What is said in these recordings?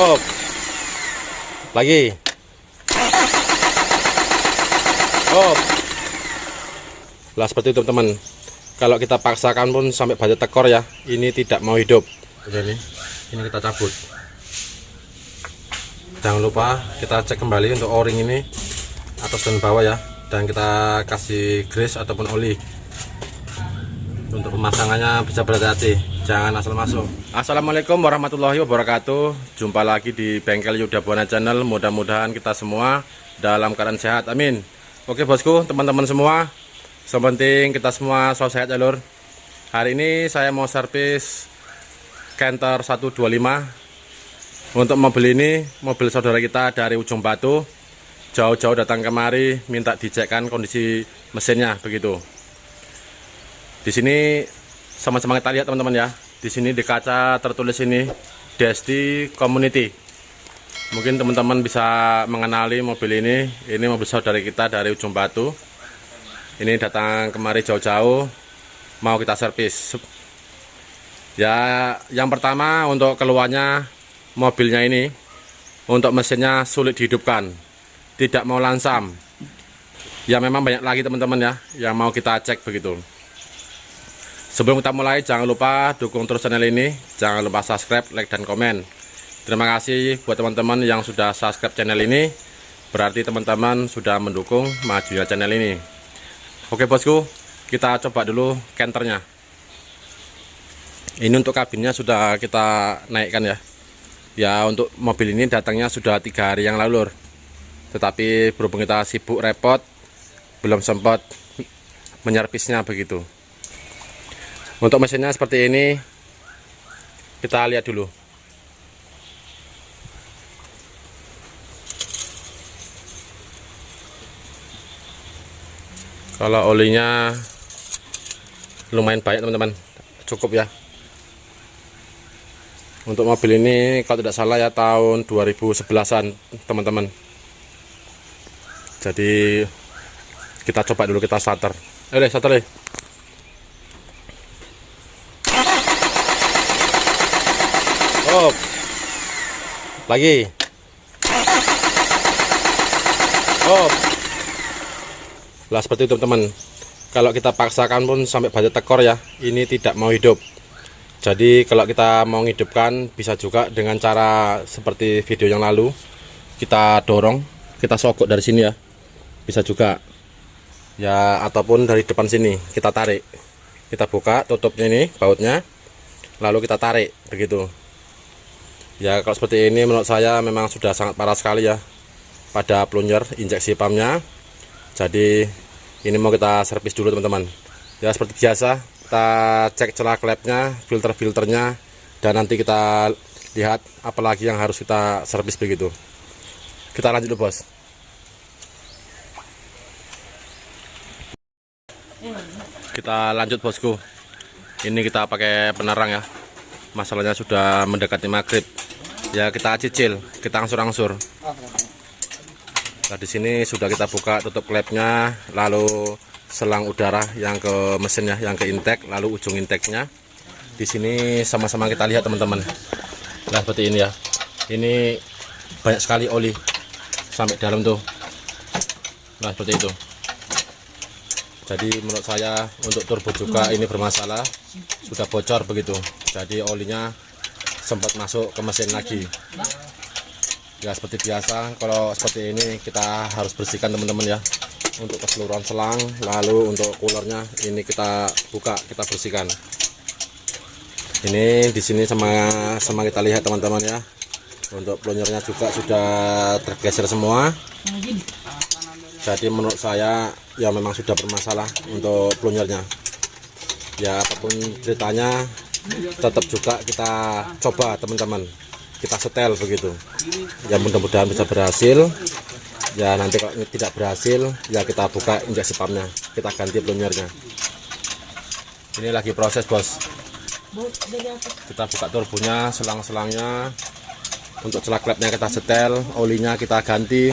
Oh, lagi. Oh, lah seperti itu teman. Kalau kita paksakan pun sampai baja tekor ya, ini tidak mau hidup. Jadi ini kita cabut. Jangan lupa kita cek kembali untuk o-ring ini atas dan bawah ya, dan kita kasih grease ataupun oli. Untuk pemasangannya bisa berhati-hati, jangan asal masuk. Assalamualaikum warahmatullahi wabarakatuh. Jumpa lagi di bengkel Yuda Buana Channel. Mudah-mudahan kita semua dalam keadaan sehat, amin. Oke bosku, teman-teman semua, sepenting kita semua selalu sehat ya lur. Hari ini saya mau servis Canter 125. Untuk mobil ini, mobil saudara kita dari Ujung Batu, jauh-jauh datang kemari minta dicekkan kondisi mesinnya begitu. Di sini sama-sama kita lihat teman-teman ya. Di sini di kaca tertulis ini Desti Community. Mungkin teman-teman bisa mengenali mobil ini. Ini mobil saudara kita dari Ujung Batu. Ini datang kemari jauh-jauh mau kita servis. Ya, yang pertama untuk keluarnya mobilnya ini, untuk mesinnya sulit dihidupkan, tidak mau lansam. Ya memang banyak lagi teman-teman ya yang mau kita cek begitu. Sebelum kita mulai, jangan lupa dukung terus channel ini, jangan lupa subscribe, like, dan komen. Terima kasih buat teman-teman yang sudah subscribe channel ini, berarti teman-teman sudah mendukung majunya channel ini. Oke bosku, kita coba dulu Canternya. Ini untuk kabinnya sudah kita naikkan ya. Ya untuk mobil ini datangnya sudah 3 hari yang lalu, tetapi berhubung kita sibuk repot, belum sempat menyervisnya begitu. Untuk mesinnya seperti ini, kita lihat dulu. Kalau olinya lumayan banyak teman-teman, cukup ya. Untuk mobil ini kalau tidak salah ya tahun 2011an teman-teman. Jadi kita coba dulu, kita starter. Starter deh. Oh, lagi. Oh, lah seperti itu teman-teman. Kalau kita paksakan pun sampai baja tekor ya, ini tidak mau hidup. Jadi kalau kita mau menghidupkan bisa juga dengan cara seperti video yang lalu. Kita dorong, kita sogok dari sini ya, bisa juga ya, ataupun dari depan sini kita tarik. Kita buka tutupnya ini, bautnya, lalu kita tarik begitu. Ya kalau seperti ini menurut saya memang sudah sangat parah sekali ya pada plunger injeksi pumpnya. Jadi ini mau kita servis dulu teman-teman. Ya seperti biasa, kita cek celah klepnya, filter-filternya, dan nanti kita lihat apalagi yang harus kita servis begitu. Kita lanjut dulu bos. Kita lanjut bosku. Ini kita pakai penerang ya. Masalahnya sudah mendekati maghrib. Ya kita cicil, kita angsur-angsur. Nah di sini sudah kita buka tutup klepnya, lalu selang udara yang ke mesinnya, yang ke intake, lalu ujung intake-nya. Di sini sama-sama kita lihat teman-teman. Nah seperti ini ya. Ini banyak sekali oli sampai dalam tuh. Nah seperti itu. Jadi menurut saya untuk turbo juga ini bermasalah, sudah bocor begitu. Jadi olinya sempat masuk ke mesin lagi. Ya seperti biasa, kalau seperti ini kita harus bersihkan teman-teman ya. Untuk keseluruhan selang, lalu untuk coolernya ini kita buka, kita bersihkan. Ini di sini sama kita lihat teman-teman ya. Untuk plungernya juga sudah tergeser semua. Jadi menurut saya ya memang sudah bermasalah untuk plungernya. Ya apapun ceritanya, tetap juga kita coba teman-teman, kita setel begitu ya, mudah-mudahan bisa berhasil. Ya nanti kalau tidak berhasil ya kita buka injeksi pumpnya, kita ganti plungernya. Ini lagi proses bos. Kita buka turbonya, selang-selangnya, untuk celah klepnya kita setel, olinya kita ganti.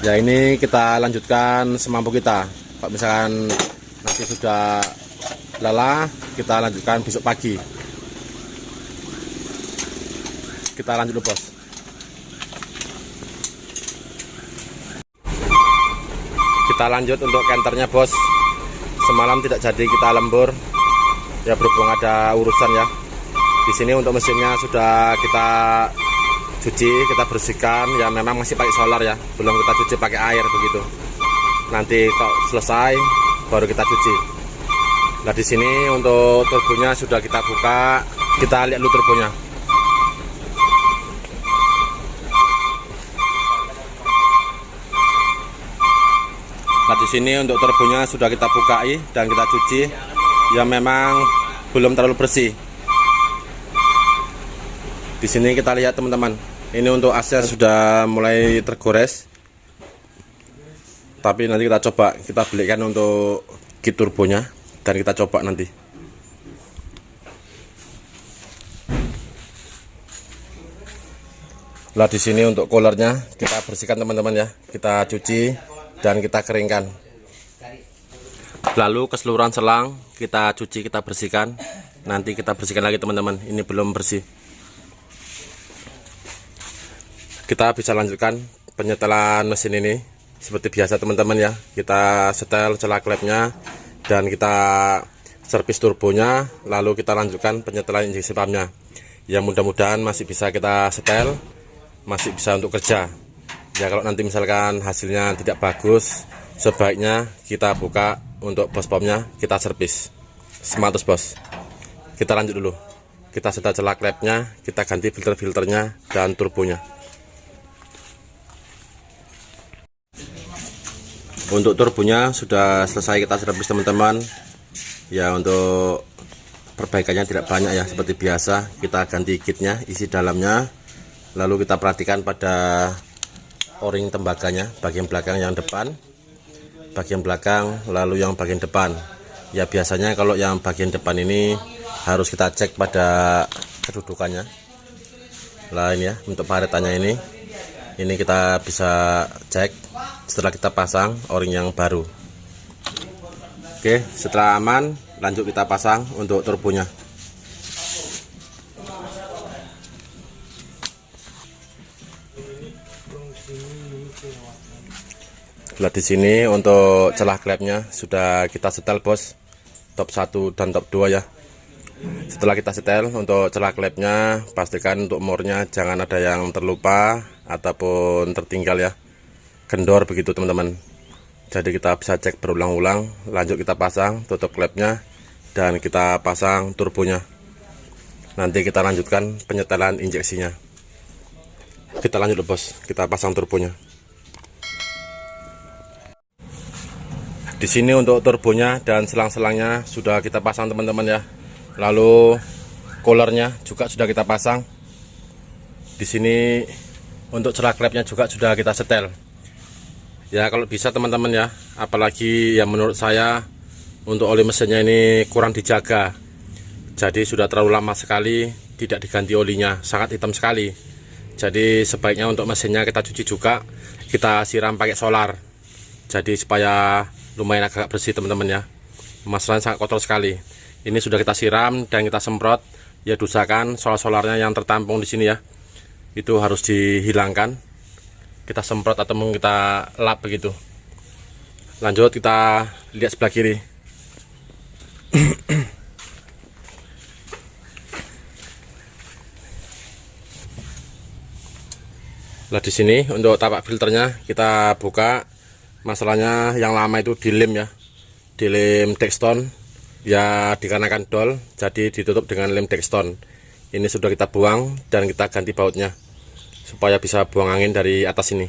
Ya ini kita lanjutkan semampu kita. Kalau misalkan nanti sudah lelah, kita lanjutkan besok pagi. Kita lanjut dulu bos. Kita lanjut untuk kenternya bos. Semalam tidak jadi kita lembur ya, berhubung ada urusan ya. Di sini untuk mesinnya sudah kita cuci, kita bersihkan ya, memang masih pakai solar ya, belum kita cuci pakai air begitu. Nanti kalau selesai baru kita cuci. Nah di sini untuk turbonya sudah kita buka, kita lihat dulu turbonya. Nah di sini untuk turbonya sudah kita bukai dan kita cuci, ya memang belum terlalu bersih. Di sini kita lihat teman-teman, ini untuk AC sudah mulai tergores. Tapi nanti kita coba, kita belikan untuk kit turbonya dan kita coba nanti. Nah di sini untuk coolernya kita bersihkan teman-teman ya, kita cuci dan kita keringkan. Lalu keseluruhan selang kita cuci, kita bersihkan. Nanti kita bersihkan lagi teman-teman, ini belum bersih. Kita bisa lanjutkan penyetelan mesin ini seperti biasa teman-teman ya. Kita setel celah klepnya dan kita servis turbonya, lalu kita lanjutkan penyetelan injeksi pumpnya. Ya mudah-mudahan masih bisa kita setel, masih bisa untuk kerja. Ya kalau nanti misalkan hasilnya tidak bagus, sebaiknya kita buka untuk bos pumpnya, kita servis. Semangat bos. Kita lanjut dulu. Kita setel celah klepnya, kita ganti filter-filternya dan turbonya. Untuk turbonya sudah selesai kita servis teman-teman. Ya untuk perbaikannya tidak banyak ya, seperti biasa. Kita ganti kitnya, isi dalamnya. Lalu kita perhatikan pada o-ring tembaganya, bagian belakang yang depan, bagian belakang, lalu yang bagian depan. Ya biasanya kalau yang bagian depan ini harus kita cek pada kedudukannya. Lah ini ya, untuk paretannya ini kita bisa cek setelah kita pasang o-ring yang baru. Oke, setelah aman, lanjut kita pasang untuk turbonya. Nah di sini untuk celah klepnya sudah kita setel bos, top 1 dan top 2 ya. Setelah kita setel untuk celah klepnya, pastikan untuk mornya jangan ada yang terlupa ataupun tertinggal ya, kendor begitu teman-teman. Jadi kita bisa cek berulang-ulang. Lanjut kita pasang tutup klepnya dan kita pasang turbonya. Nanti kita lanjutkan penyetelan injeksinya. Kita lanjut bos, kita pasang turbonya. Di sini untuk turbonya dan selang-selangnya sudah kita pasang teman-teman ya. Lalu coolernya juga sudah kita pasang. Di sini untuk celah klepnya juga sudah kita setel. Ya kalau bisa teman-teman ya, apalagi yang menurut saya untuk oli mesinnya ini kurang dijaga. Jadi sudah terlalu lama sekali tidak diganti olinya, sangat hitam sekali. Jadi sebaiknya untuk mesinnya kita cuci juga, kita siram pakai solar. Jadi supaya lumayan agak bersih teman-teman ya. Masalahnya sangat kotor sekali. Ini sudah kita siram dan kita semprot. Ya usahakan solar-solarnya yang tertampung di sini ya, itu harus dihilangkan. Kita semprot atau kita lap begitu. Lanjut kita lihat sebelah kiri. Nah di sini untuk tapak filternya kita buka. Masalahnya yang lama itu dilem ya, dilem Dextone ya, dikarenakan dol jadi ditutup dengan lem Dextone. Ini sudah kita buang dan kita ganti bautnya supaya bisa buang angin dari atas ini.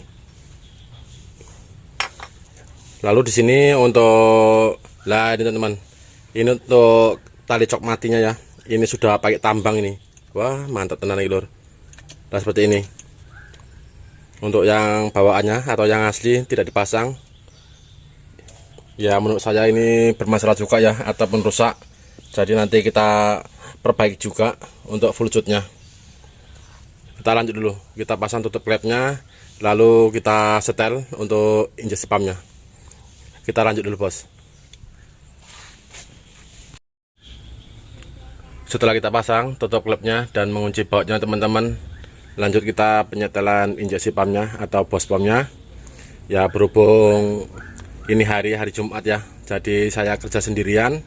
Lalu di sini untuk ini teman-teman, ini untuk tali cok matinya ya, ini sudah pakai tambang ini. Wah mantap tenan lur. Nah seperti ini. Untuk yang bawaannya atau yang asli tidak dipasang, ya menurut saya ini bermasalah juga ya, ataupun rusak. Jadi nanti kita perbaiki juga untuk full shootnya. Kita lanjut dulu, kita pasang tutup klepnya, lalu kita setel untuk injeksi pumpnya. Kita lanjut dulu bos. Setelah kita pasang tutup klepnya dan mengunci bautnya teman-teman, Lanjut kita penyetelan injeksi pumpnya atau bos pumpnya. Ya berhubung ini hari Jumat ya, jadi saya kerja sendirian,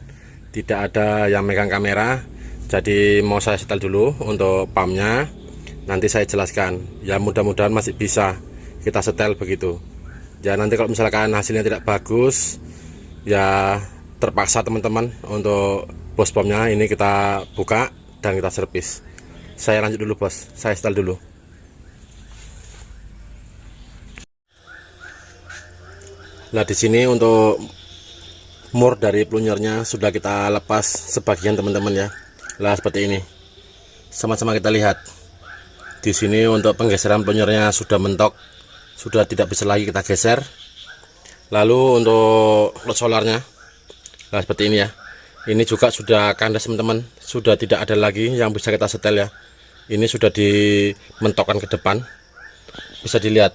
tidak ada yang megang kamera. Jadi mau saya setel dulu untuk pumpnya, nanti saya jelaskan. Ya mudah-mudahan masih bisa kita setel begitu. Ya nanti kalau misalkan hasilnya tidak bagus, ya terpaksa teman-teman untuk bos pumpnya ini kita buka dan kita servis. Saya lanjut dulu bos, saya setel dulu. Nah di sini untuk mur dari plunyernya sudah kita lepas sebagian teman-teman ya. Lah seperti ini. Sama-sama kita lihat. Di sini untuk penggeseran plunyernya sudah mentok, sudah tidak bisa lagi kita geser. Lalu untuk lot solarnya, nah seperti ini ya. Ini juga sudah kandas teman-teman, sudah tidak ada lagi yang bisa kita setel ya. Ini sudah dimentokkan ke depan, bisa dilihat.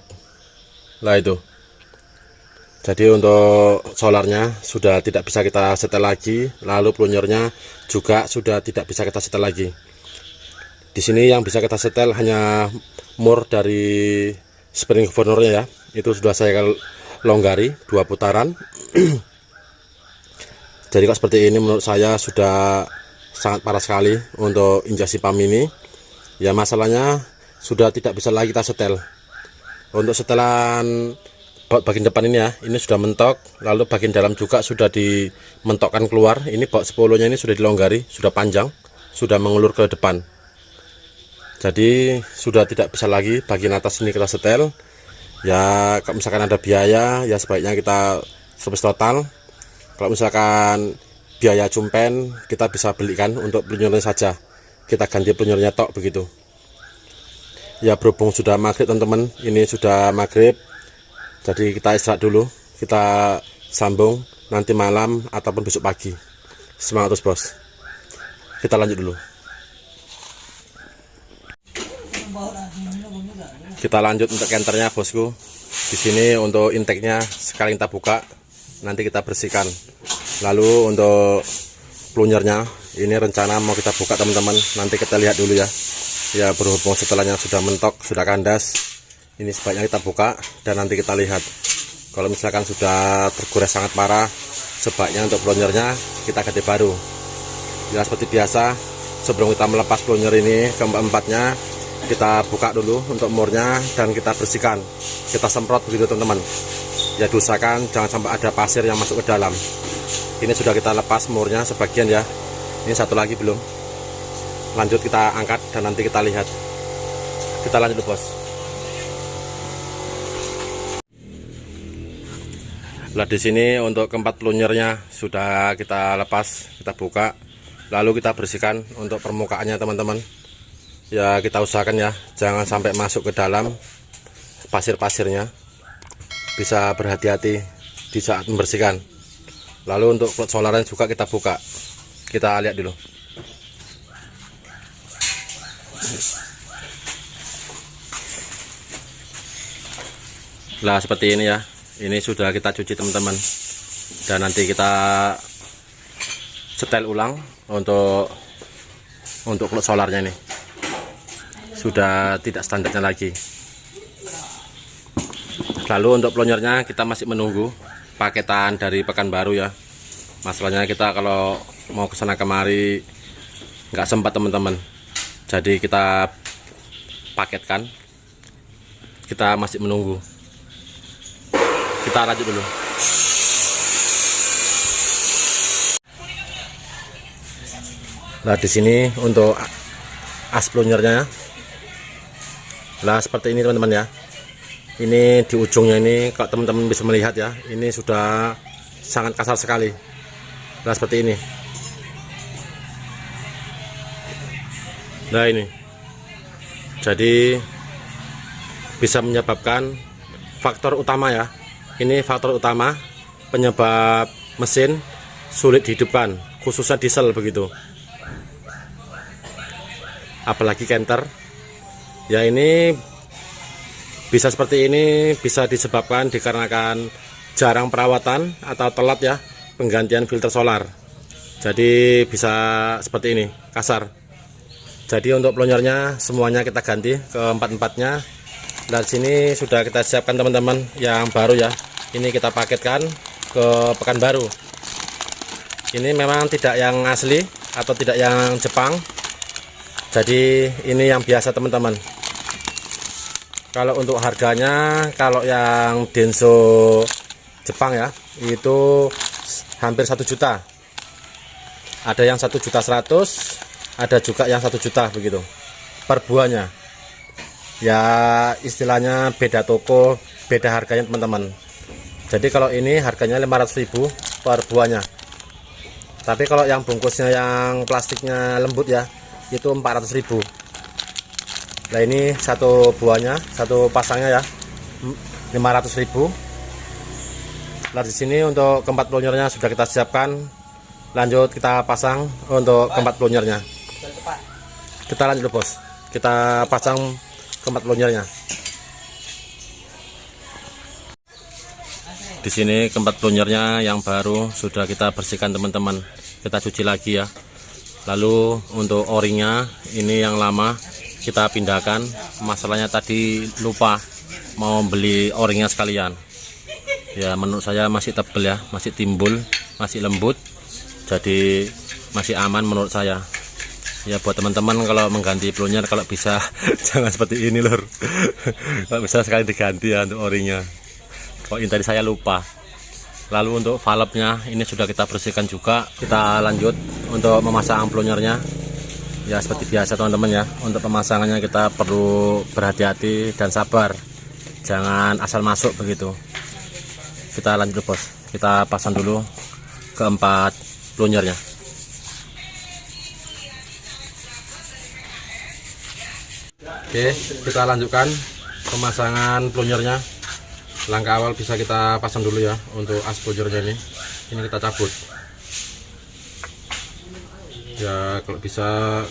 Lah itu. Jadi untuk solarnya sudah tidak bisa kita setel lagi, lalu plunyernya juga sudah tidak bisa kita setel lagi. Di sini yang bisa kita setel hanya mur dari spring governornya ya. Itu sudah saya longgari 2 putaran. Jadi kok seperti ini menurut saya sudah sangat parah sekali untuk injeksi pump ini. Ya masalahnya sudah tidak bisa lagi kita setel. Untuk setelan baut bagian depan ini ya, ini sudah mentok, lalu bagian dalam juga sudah dimentokkan keluar. Ini baut sepolonya ini sudah dilonggari, sudah panjang, sudah mengulur ke depan. Jadi sudah tidak bisa lagi bagian atas ini kita setel. Ya kalau misalkan ada biaya ya sebaiknya kita servis total. Kalau misalkan biaya cumpen kita bisa belikan untuk plunyernya saja, kita ganti plunyernya tok begitu. Ya berhubung sudah maghrib teman-teman, ini sudah maghrib, jadi kita istirahat dulu, kita sambung nanti malam ataupun besok pagi. Semangat terus bos, kita lanjut dulu. Kita lanjut untuk kenternya bosku. Di sini untuk intake-nya sekali kita buka, nanti kita bersihkan. Lalu untuk plunyernya ini rencana mau kita buka teman-teman, nanti kita lihat dulu ya. Ya berhubung setelahnya sudah mentok, sudah kandas, ini sebaiknya kita buka dan nanti kita lihat. Kalau misalkan sudah tergores sangat parah, sebaiknya untuk plunyernya kita ganti baru. Ya seperti biasa, sebelum kita melepas plunyer ini keempatnya, kita buka dulu untuk murnya dan kita bersihkan, kita semprot begitu teman-teman. Ya diusahakan jangan sampai ada pasir yang masuk ke dalam. Ini sudah kita lepas murnya sebagian ya, ini satu lagi belum. Lanjut kita angkat dan nanti kita lihat. Kita lanjut bos. Nah di sini untuk keempat plunyernya sudah kita lepas, kita buka, lalu kita bersihkan untuk permukaannya teman-teman. Ya kita usahakan ya jangan sampai masuk ke dalam pasir-pasirnya, bisa berhati-hati di saat membersihkan. Lalu untuk plot solarnya juga kita buka, kita lihat dulu. Nah seperti ini ya, ini sudah kita cuci teman-teman, dan nanti kita setel ulang untuk plot solarnya. Ini sudah tidak standarnya lagi. Lalu untuk plunyernya kita masih menunggu paketan dari Pekanbaru ya. Masalahnya kita kalau mau kesana kemari nggak sempat teman-teman, jadi kita paketkan, kita masih menunggu. Kita lanjut dulu. Nah di sini untuk as plunyernya, nah seperti ini teman-teman ya. Ini di ujungnya ini kalau teman-teman bisa melihat ya, ini sudah sangat kasar sekali. Nah seperti ini. Nah ini, jadi bisa menyebabkan faktor utama ya. Ini faktor utama penyebab mesin sulit dihidupkan, khususnya diesel begitu. Apalagi kenter. Ya ini bisa seperti ini, bisa disebabkan dikarenakan jarang perawatan atau telat ya penggantian filter solar. Jadi bisa seperti ini, kasar. Jadi untuk pelonyornya semuanya kita ganti ke empat-empatnya. Dan sini sudah kita siapkan teman-teman yang baru ya. Ini kita paketkan ke Pekanbaru. Ini memang tidak yang asli atau tidak yang Jepang. Jadi ini yang biasa teman-teman. Kalau untuk harganya, kalau yang Denso Jepang ya, itu hampir 1 juta. Ada yang 1.100.000, ada juga yang 1 juta begitu per buahnya. Ya istilahnya beda toko, beda harganya teman-teman. Jadi kalau ini harganya 500.000 per buahnya. Tapi kalau yang bungkusnya yang plastiknya lembut ya, itu 400.000. Nah ini satu buahnya, satu pasangnya ya, 500.000. Nah di sini untuk keempat pelonyornya sudah kita siapkan. Lanjut kita pasang untuk keempat pelonyornya. Kita lanjut bos, kita pasang keempat pelonyornya. Di sini keempat pelonyornya yang baru sudah kita bersihkan teman-teman. Kita cuci lagi ya. Lalu untuk o-ringnya ini yang lama kita pindahkan. Masalahnya tadi lupa mau beli o-ringnya sekalian. Ya menurut saya masih tebel ya, masih timbul, masih lembut. Jadi masih aman menurut saya. Ya buat teman-teman kalau mengganti pelonyor kalau bisa jangan seperti ini lor. Kalau bisa sekali diganti ya untuk o-ringnya. Kalau ini tadi saya lupa. Lalu untuk valve-nya ini sudah kita bersihkan juga. Kita lanjut untuk memasang pelonyornya. Ya seperti biasa teman-teman ya. Untuk pemasangannya kita perlu berhati-hati dan sabar. Jangan asal masuk begitu. Kita lanjut bos. Kita pasang dulu keempat pelonyornya. Oke, kita lanjutkan pemasangan pelonyornya. Langkah awal bisa kita pasang dulu ya untuk as pelonyornya ini. Ini kita cabut. Ya kalau bisa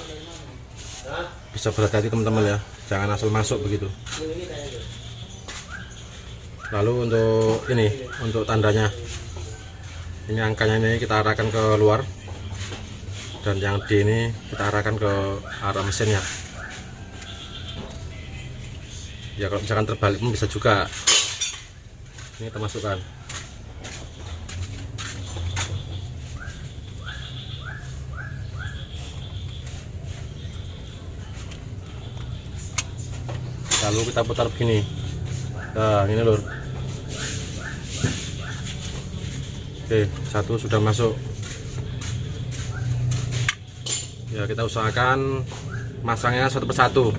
berhati-hati teman-teman ya, jangan asal masuk begitu. Lalu untuk ini, untuk tandanya, ini angkanya ini kita arahkan ke luar, dan yang D ini kita arahkan ke arah mesinnya. Ya kalau misalkan terbalik pun bisa juga. Ini kita masukkan. Lalu kita putar begini. Nah ini lur. Oke, satu sudah masuk. Ya kita usahakan masangnya satu persatu,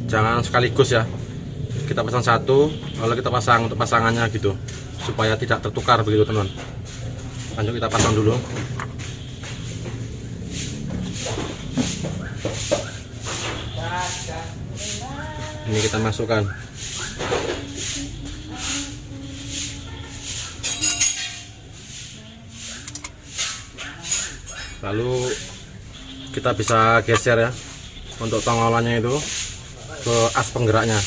jangan sekaligus ya. Kita pasang satu, lalu kita pasang untuk pasangannya gitu, supaya tidak tertukar begitu teman. Lanjut kita pasang dulu. Ini kita masukkan. Lalu kita bisa geser ya untuk tonggolannya itu ke as penggeraknya,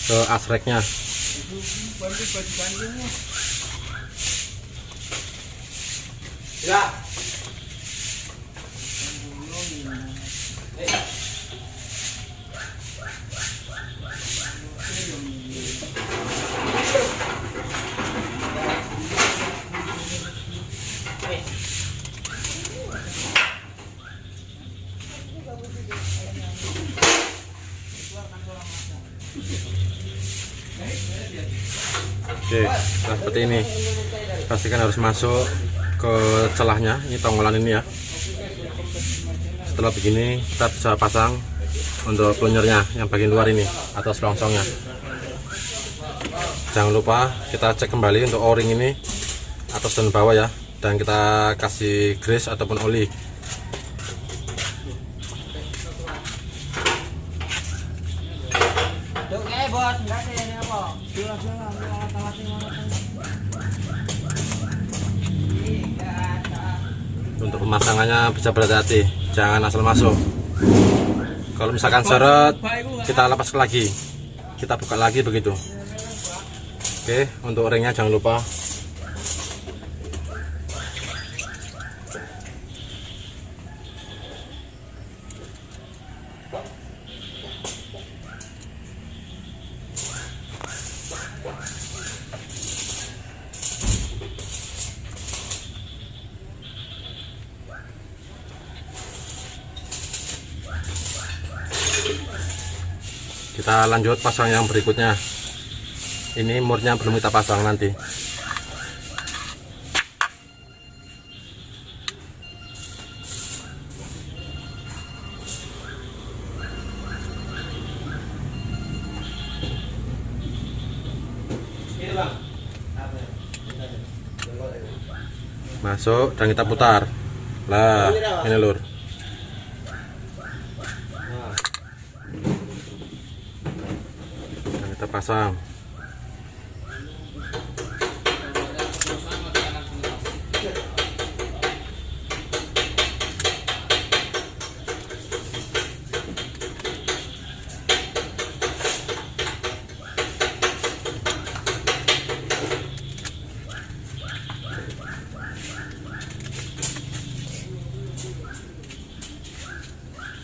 ke as reknya. Ya. Oke, nah seperti ini. Pastikan harus masuk ke celahnya. Ini tonggolan ini ya. Setelah begini kita bisa pasang untuk pelonyornya yang bagian luar ini atau selongsongnya. Jangan lupa kita cek kembali untuk o-ring ini atas dan bawah ya, dan kita kasih grease ataupun oli. Untuk pemasangannya bisa berhati-hati, jangan asal masuk. Kalau misalkan seret, kita lepas lagi, kita buka lagi begitu. Oke, untuk ringnya jangan lupa. Kita lanjut pasang yang berikutnya. Ini murnya belum kita pasang nanti. Masuk dan kita putar. Lah, ini lur. Dan kita pasang.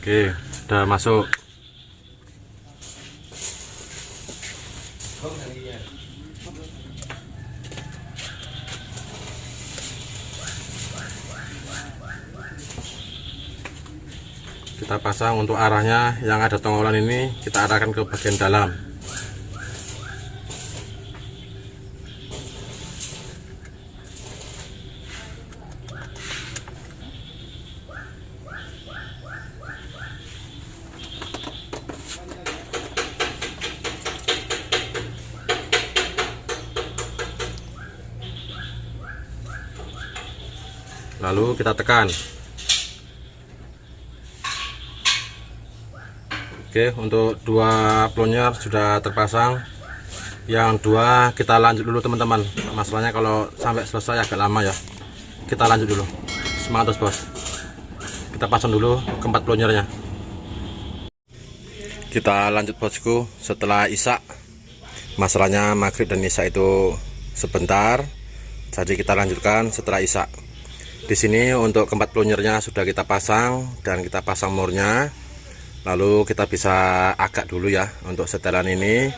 Oke, udah masuk. Kita pasang untuk arahnya yang ada tonggolan ini, kita arahkan ke bagian dalam. Lalu kita tekan. Oke, untuk dua plonyer sudah terpasang. Yang dua kita lanjut dulu teman-teman. Masalahnya kalau sampai selesai agak lama ya. Kita lanjut dulu. Semangat terus bos. Kita pasang dulu keempat plonyernya. Kita lanjut bosku setelah isya. Masalahnya maghrib dan isya itu sebentar. Jadi kita lanjutkan setelah isya. Di sini untuk keempat plonyernya sudah kita pasang dan kita pasang murnya. Lalu kita bisa agak dulu ya. Untuk setelan ini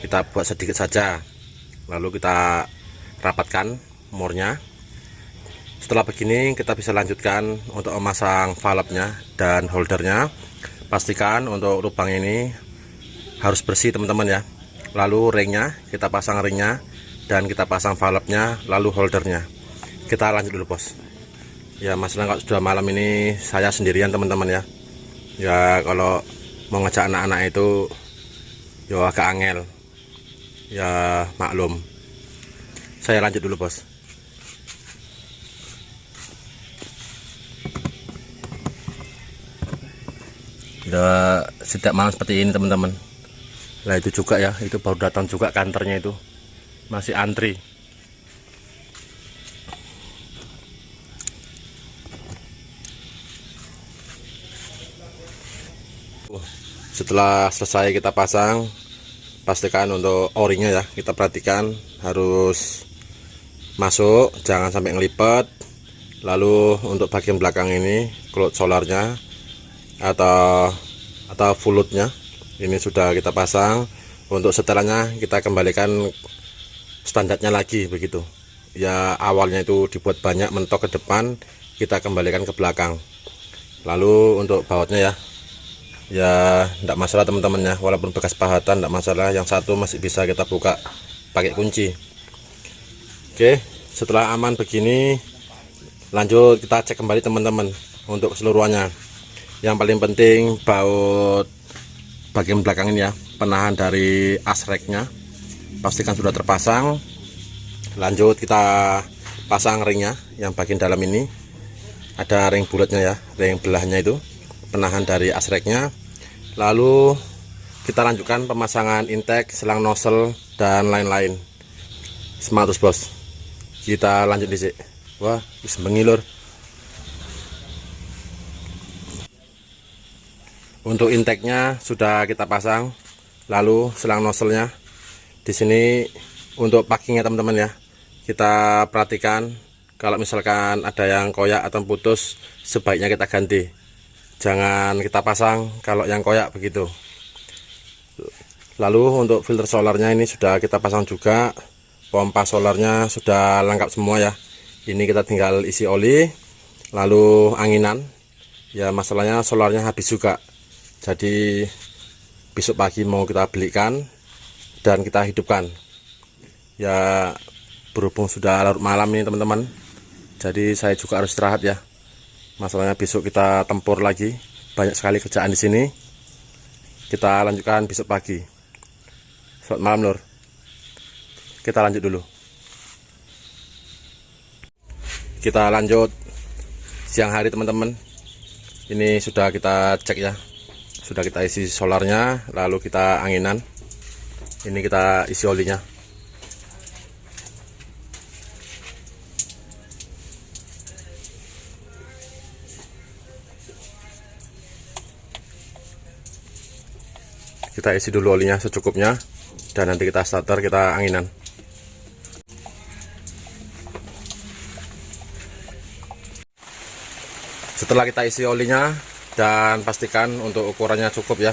kita buat sedikit saja. Lalu kita rapatkan murnya. Setelah begini kita bisa lanjutkan untuk memasang valve-nya dan holdernya. Pastikan untuk lubang ini harus bersih teman-teman ya. Lalu ringnya kita pasang ringnya dan kita pasang valve-nya lalu holdernya. Kita lanjut dulu bos. Ya masalah kalau sudah malam ini saya sendirian teman-teman ya. Ya kalau mau ngajak anak-anak itu ya agak angel. Ya maklum. Saya lanjut dulu bos. Udah setiap malam seperti ini teman-teman. Lah itu juga ya, itu baru datang juga kantornya itu. Masih antri. Setelah selesai kita pasang, pastikan untuk o-ringnya ya kita perhatikan harus masuk, jangan sampai ngelipet. Lalu untuk bagian belakang ini cloud solarnya atau fulutnya ini sudah kita pasang. Untuk setelannya kita kembalikan standarnya lagi begitu ya. Awalnya itu dibuat banyak mentok ke depan, kita kembalikan ke belakang. Lalu untuk bautnya ya tidak masalah teman-teman ya, walaupun bekas pahatan tidak masalah. Yang satu masih bisa kita buka pakai kunci. Oke, setelah aman begini lanjut kita cek kembali teman-teman untuk keseluruhannya. Yang paling penting baut bagian belakang ini ya, penahan dari asreknya pastikan sudah terpasang. Lanjut kita pasang ringnya yang bagian dalam ini, ada ring bulatnya ya, ring belahnya itu penahan dari asreknya. Lalu kita lanjutkan pemasangan intake, selang nozzle dan lain-lain. Semangat bos, kita lanjut di sini. Wah bisa mengilur. Untuk intake-nya sudah kita pasang, lalu selang nozzle-nya di sini untuk packingnya teman-teman ya. Kita perhatikan kalau misalkan ada yang koyak atau putus, sebaiknya kita ganti. Jangan kita pasang kalau yang koyak begitu. Lalu untuk filter solarnya ini sudah kita pasang juga. Pompa solarnya sudah lengkap semua ya. Ini kita tinggal isi oli, lalu anginan. Ya masalahnya solarnya habis juga. Jadi besok pagi mau kita belikan dan kita hidupkan. Ya berhubung sudah larut malam ini teman-teman, jadi saya juga harus istirahat ya. Masalahnya besok kita tempur lagi, banyak sekali kerjaan di sini. Kita lanjutkan besok pagi. Selamat malam lur. Kita lanjut dulu. Kita lanjut siang hari teman-teman. Ini sudah kita cek ya, sudah kita isi solarnya, lalu kita anginan. Ini kita isi olinya. Kita isi dulu olinya secukupnya, dan nanti kita starter, kita anginan. Setelah kita isi olinya dan pastikan untuk ukurannya cukup ya.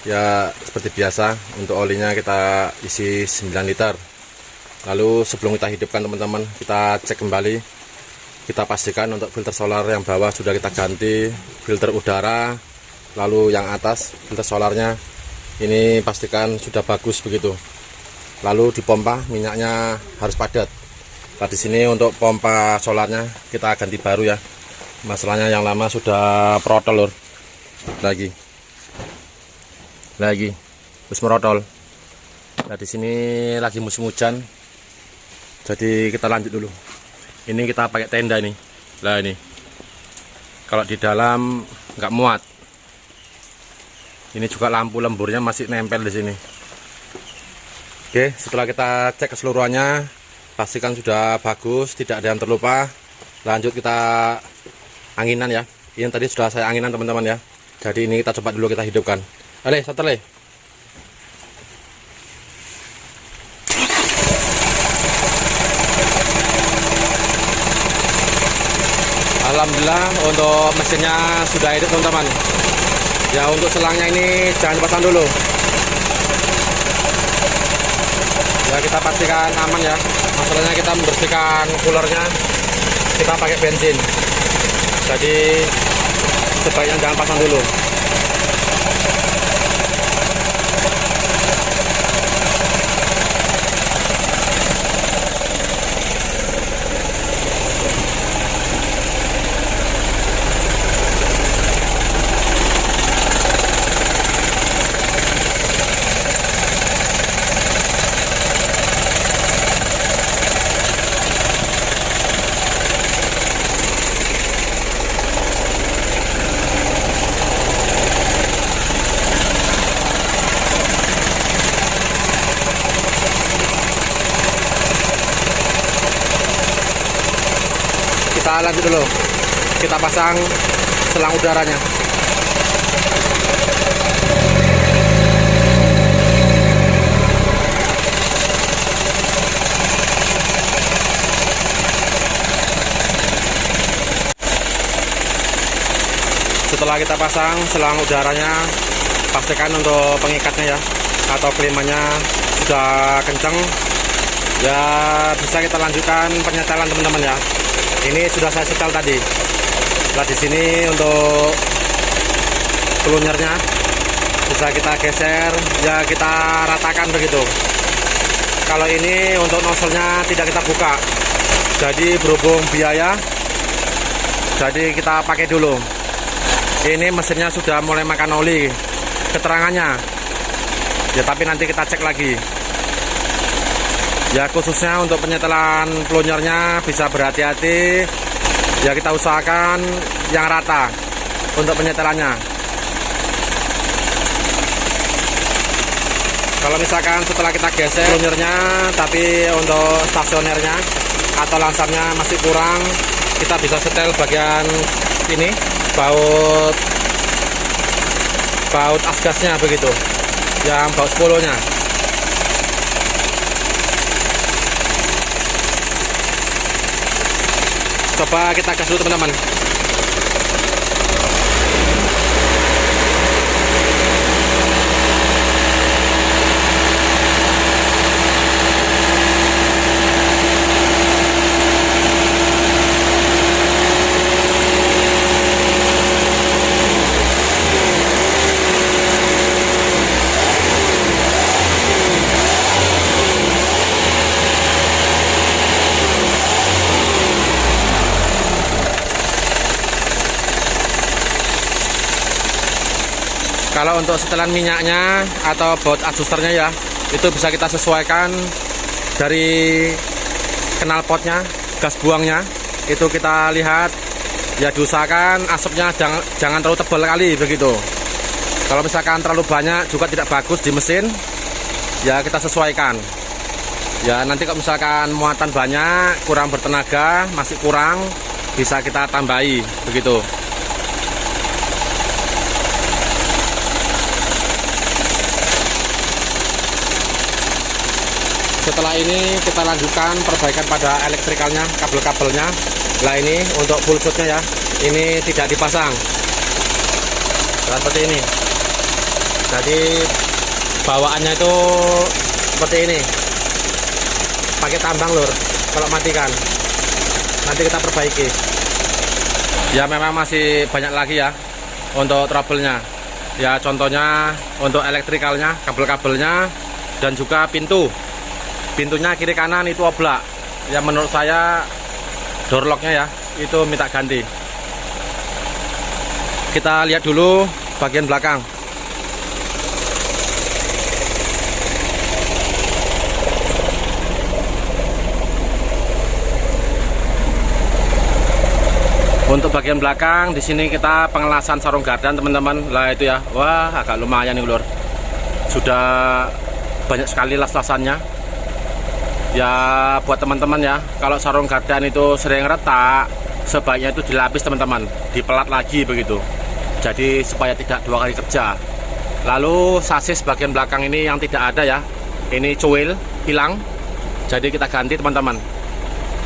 Ya seperti biasa, untuk olinya kita isi 9 liter. Lalu sebelum kita hidupkan teman-teman, kita cek kembali. Kita pastikan untuk filter solar yang bawah sudah kita ganti, filter udara, lalu yang atas filter solarnya ini pastikan sudah bagus begitu. Lalu dipompa, minyaknya harus padat. Nah di sini untuk pompa solarnya kita ganti baru ya. Masalahnya yang lama sudah protol lur. Lagi terus merotol. Nah di sini lagi musim hujan, jadi kita lanjut dulu. Ini kita pakai tenda ini. Nah ini kalau di dalam nggak muat. Ini juga lampu lemburnya masih nempel di sini. Oke, setelah kita cek keseluruhannya, pastikan sudah bagus, tidak ada yang terlupa. Lanjut kita anginan ya. Ini tadi sudah saya anginan teman-teman ya. Jadi ini kita coba dulu, kita hidupkan. Ale, satu le. Alhamdulillah untuk mesinnya sudah hidup teman-teman. Ya untuk selangnya ini jangan dipasang dulu. Ya kita pastikan aman ya. Masalahnya kita membersihkan coolernya, kita pakai bensin. Jadi sebaiknya jangan pasang dulu. Kita lanjut dulu, kita pasang selang udaranya. Setelah kita pasang selang udaranya, pastikan untuk pengikatnya ya, atau klimanya sudah kenceng ya, bisa kita lanjutkan penyetelan teman-teman ya. Ini sudah saya setel tadi. Nah di sini untuk pelunjernya bisa kita geser ya, kita ratakan begitu. Kalau ini untuk nozzle-nya tidak kita buka, jadi berhubung biaya, jadi kita pakai dulu. Ini mesinnya sudah mulai makan oli keterangannya ya, tapi nanti kita cek lagi. Ya khususnya untuk penyetelan pelunjernya bisa berhati-hati ya, kita usahakan yang rata untuk penyetelannya. Kalau misalkan setelah kita geser pelunjernya tapi untuk stasionernya atau langsarnya masih kurang, kita bisa setel bagian ini, baut asgasnya begitu, yang baut spolonya. Coba kita gas dulu teman-teman. Kalau untuk setelan minyaknya atau baut adjusternya ya, itu bisa kita sesuaikan dari knalpotnya, gas buangnya. Itu kita lihat ya, diusahakan asapnya jangan terlalu tebal kali begitu. Kalau misalkan terlalu banyak juga tidak bagus di mesin, ya kita sesuaikan. Ya nanti kalau misalkan muatan banyak, kurang bertenaga, masih kurang, bisa kita tambahi begitu. Setelah ini kita lanjutkan perbaikan pada elektrikalnya, kabel-kabelnya. Lah ini untuk full shotnya ya, ini tidak dipasang. Nah, seperti ini. Jadi bawaannya itu seperti ini. Pakai tambang lur, kalau matikan nanti kita perbaiki. Ya memang masih banyak lagi ya untuk trouble-nya. Ya contohnya untuk elektrikalnya, kabel-kabelnya, dan juga pintunya kiri kanan itu oblak. Ya menurut saya door lock-nya ya itu minta ganti. Kita lihat dulu bagian belakang. Untuk bagian belakang di sini kita pengelasan sarung gardan teman-teman. Lah itu ya, wah agak lumayan nih lur. Sudah banyak sekali las-lasannya. Ya buat teman-teman ya, kalau sarung gardan itu sering retak, sebaiknya itu dilapis teman-teman, dipelat lagi begitu. Jadi supaya tidak dua kali kerja. Lalu sasis bagian belakang ini yang tidak ada ya, ini cuil hilang. Jadi kita ganti teman-teman,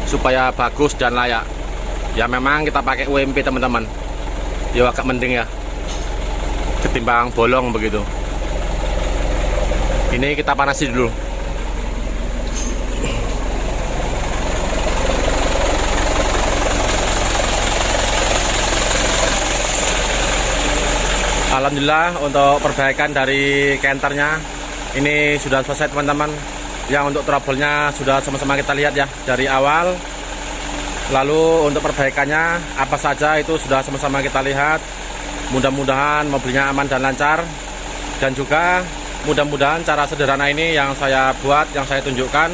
supaya bagus dan layak. Ya memang kita pakai UMP teman-teman. Ya agak mending ya, ketimbang bolong begitu. Ini kita panasi dulu. Alhamdulillah untuk perbaikan dari kenternya ini sudah selesai teman-teman. Yang untuk trouble-nya sudah sama-sama kita lihat ya dari awal. Lalu untuk perbaikannya apa saja itu sudah sama-sama kita lihat. Mudah-mudahan mobilnya aman dan lancar. Dan juga mudah-mudahan cara sederhana ini yang saya buat, yang saya tunjukkan,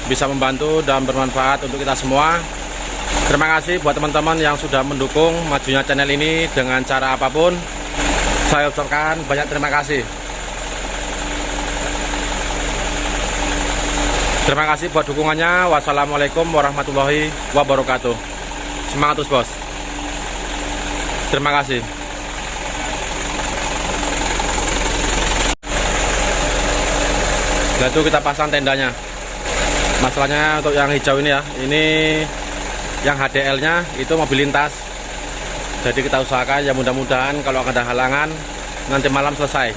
bisa membantu dan bermanfaat untuk kita semua. Terima kasih buat teman-teman yang sudah mendukung majunya channel ini dengan cara apapun. Saya ucapkan banyak terima kasih. Terima kasih buat dukungannya. Wassalamualaikum warahmatullahi wabarakatuh. Semangat terus bos. Terima kasih. Lalu kita pasang tendanya. Masalahnya untuk yang hijau ini ya, ini yang HDL-nya itu mobil lintas. Jadi kita usahakan ya, mudah-mudahan kalau ada halangan nanti malam selesai.